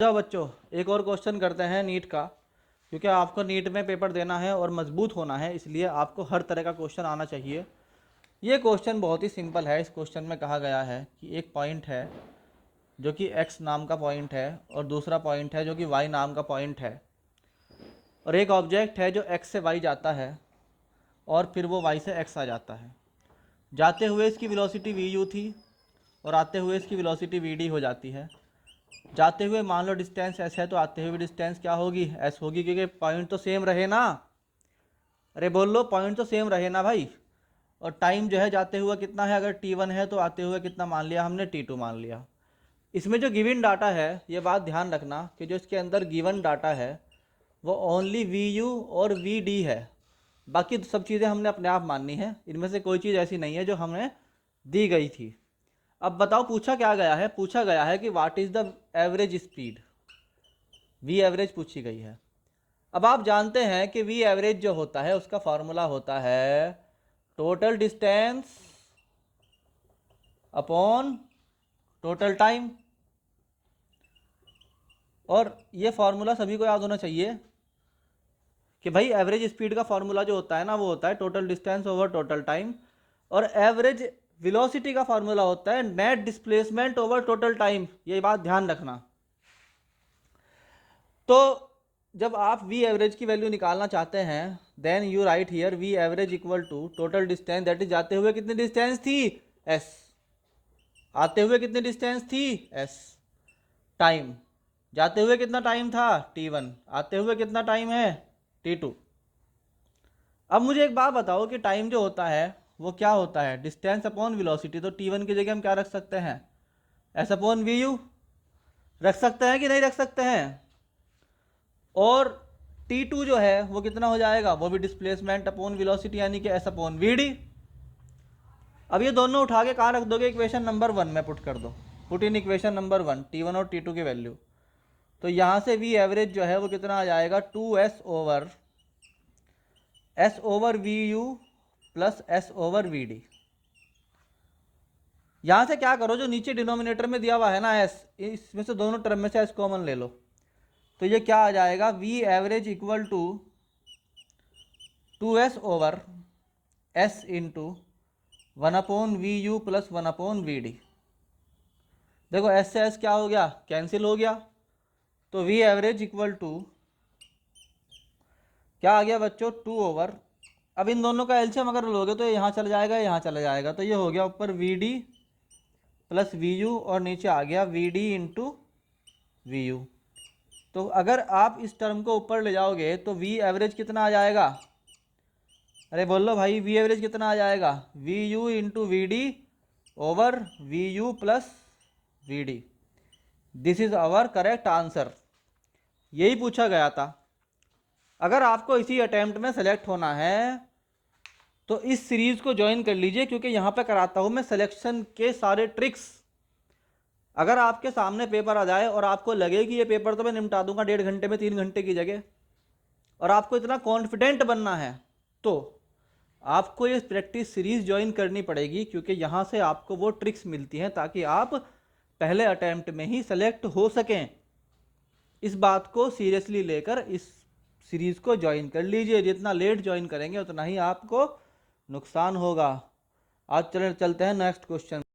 जाओ बच्चों, एक और क्वेश्चन करते हैं नीट का। क्योंकि आपको नीट में पेपर देना है और मजबूत होना है, इसलिए आपको हर तरह का क्वेश्चन आना चाहिए। ये क्वेश्चन बहुत ही सिंपल है। इस क्वेश्चन में कहा गया है कि एक पॉइंट है जो कि x नाम का पॉइंट है और दूसरा पॉइंट है जो कि y नाम का पॉइंट है, और एक ऑब्जेक्ट है जो x से y जाता है और फिर वो y से x आ जाता है। जाते हुए इसकी वेलोसिटी vu थी और आते हुए इसकी वेलोसिटी vd हो जाती है। जाते हुए मान लो डिस्टेंस s है तो आते हुए डिस्टेंस क्या होगी, s होगी, क्योंकि पॉइंट तो सेम रहे ना। अरे बोल लो, पॉइंट तो सेम रहे ना भाई। और टाइम जो है जाते हुए कितना है, अगर t1 है तो आते हुए कितना मान लिया हमने, t2 मान लिया। इसमें जो गिवन डाटा है, ये बात ध्यान रखना कि जो इसके अंदर गिवन डाटा है वो ओनली vu और vd है। बाकी सब चीज़ें हमने अपने आप माननी है, इनमें से कोई चीज़ ऐसी नहीं है जो हमें दी गई थी। अब बताओ पूछा क्या गया है, पूछा गया है कि what is the average speed, V average पूछी गई है। अब आप जानते हैं कि वी एवरेज जो होता है उसका फॉर्मूला होता है total distance upon total time. और ये फॉर्मूला सभी को याद होना चाहिए कि भाई एवरेज स्पीड का फॉर्मूला जो होता है ना, वो होता है total distance over total time, और एवरेज वेलोसिटी का फॉर्मूला होता है net displacement over total time. ये बात ध्यान रखना। तो जब आप वी एवरेज की वैल्यू निकालना चाहते हैं, then you write here V average equal to total distance, that is जाते हुए कितनी डिस्टेंस थी, एस, आते हुए कितनी डिस्टेंस थी, एस, टाइम, जाते हुए कितना टाइम था, t1, आते हुए कितना टाइम है, t2। अब मुझे एक बात बताओ कि टाइम जो होता है वो क्या होता है, डिस्टेंस अपॉन वेलोसिटी। तो t1 की जगह हम क्या रख सकते हैं, एस अपॉन वी यू रख सकते हैं कि नहीं रख सकते हैं। और t2 जो है वो कितना हो जाएगा, वो भी डिस्प्लेसमेंट अपॉन वेलोसिटी यानी कि एस अपॉन वी डी। अब ये दोनों उठा के कहाँ रख दोगे, इक्वेशन नंबर 1 में पुट कर दो। Put in equation number 1 t1 और t2 की वैल्यू। तो यहाँ से वी एवरेज जो है वो कितना आ जाएगा, 2s over V U plus s over V D. यहाँ से क्या करो, जो नीचे डिनोमिनेटर में दिया हुआ है ना s, इसमें से दोनों टर्म में से s कॉमन ले लो। तो ये क्या आ जाएगा, V average equal to 2s over s into 1 upon V U plus 1 upon V D. देखो s से s क्या हो गया, कैंसिल हो गया। तो वी एवरेज इक्वल टू क्या आ गया बच्चों, 2 ओवर, अब इन दोनों का एलसीएम अगर लोगे तो यहाँ चला जाएगा, यहाँ चला जाएगा, तो ये हो गया ऊपर V D plus V U और नीचे आ गया V D into V U. तो अगर आप इस टर्म को ऊपर ले जाओगे तो वी एवरेज कितना आ जाएगा, अरे बोल लो भाई, वी एवरेज कितना आ जाएगा, V U into V D over V U plus V D. This is our correct answer. यही पूछा गया था। अगर आपको इसी अटेम्प्ट में सेलेक्ट होना है तो इस सीरीज को ज्वाइन कर लीजिए, क्योंकि यहाँ पे कराता हूँ मैं सिलेक्शन के सारे ट्रिक्स। अगर आपके सामने पेपर आ जाए और आपको लगे कि ये पेपर तो मैं निपटा दूंगा 1.5 घंटे में 3 घंटे की जगह, और आपको इतना कॉन्फिडेंट बनना है, तो आपको ये प्रैक्टिस सीरीज ज्वाइन करनी पड़ेगी, क्योंकि यहाँ से आपको वो ट्रिक्स मिलती हैं ताकि आप पहले अटेम्प्ट में ही सेलेक्ट हो सकें। इस बात को सीरियसली लेकर इस सीरीज को ज्वाइन कर लीजिए। जितना लेट ज्वाइन करेंगे उतना ही आपको नुकसान होगा। आज चलते हैं नेक्स्ट क्वेश्चन।